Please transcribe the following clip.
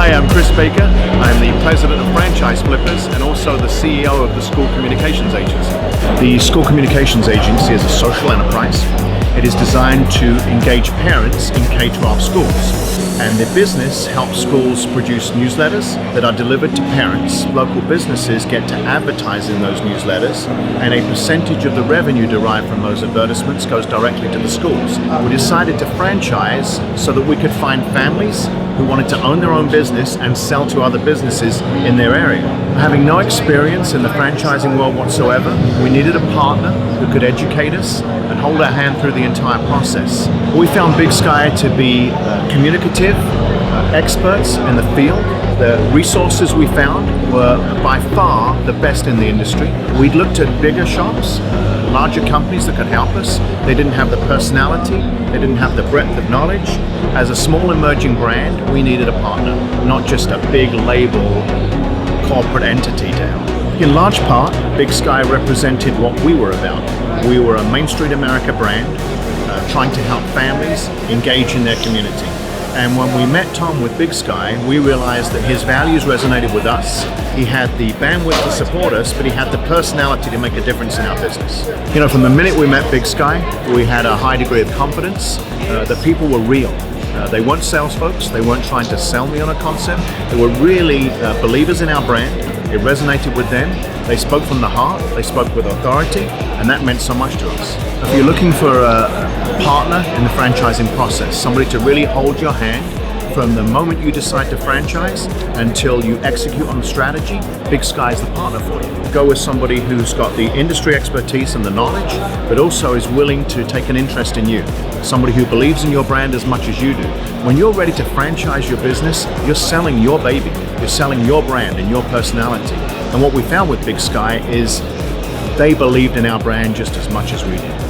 Hi, I'm Chris Baker. I'm the president of Franchise Flippers and also the CEO of the School Communications Agency. The School Communications Agency is a social enterprise. It is designed to engage parents in K-12 schools. And the business helps schools produce newsletters that are delivered to parents. Local businesses get to advertise in those newsletters, and a percentage of the revenue derived from those advertisements goes directly to the schools. We decided to franchise so that we could find families who wanted to own their own business and sell to other businesses in their area. Having no experience in the franchising world whatsoever, we needed a partner who could educate us and hold our hand through the entire process. We found Big Sky to be communicative, experts in the field. The resources we found were by far the best in the industry. We'd looked at bigger shops, larger companies that could help us. They didn't have the personality, they didn't have the breadth of knowledge. As a small emerging brand, we needed a partner, not just a big label corporate entity to help. In large part, Big Sky represented what we were about. We were a Main Street America brand, trying to help families engage in their community. And when we met Tom with Big Sky, we realized that his values resonated with us. He had the bandwidth to support us, but he had the personality to make a difference in our business. You know, from the minute we met Big Sky, we had a high degree of confidence. The people were real. They weren't sales folks. They weren't trying to sell me on a concept. They were really believers in our brand. It resonated with them. They spoke from the heart. They spoke with authority, and that meant so much to us. If you're looking for a partner in the franchising process, somebody to really hold your hand from the moment you decide to franchise until you execute on the strategy, Big Sky is the partner for you. Go with somebody who's got the industry expertise and the knowledge, but also is willing to take an interest in you. Somebody who believes in your brand as much as you do. When you're ready to franchise your business, you're selling your baby. You're selling your brand and your personality. And what we found with Big Sky is they believed in our brand just as much as we did.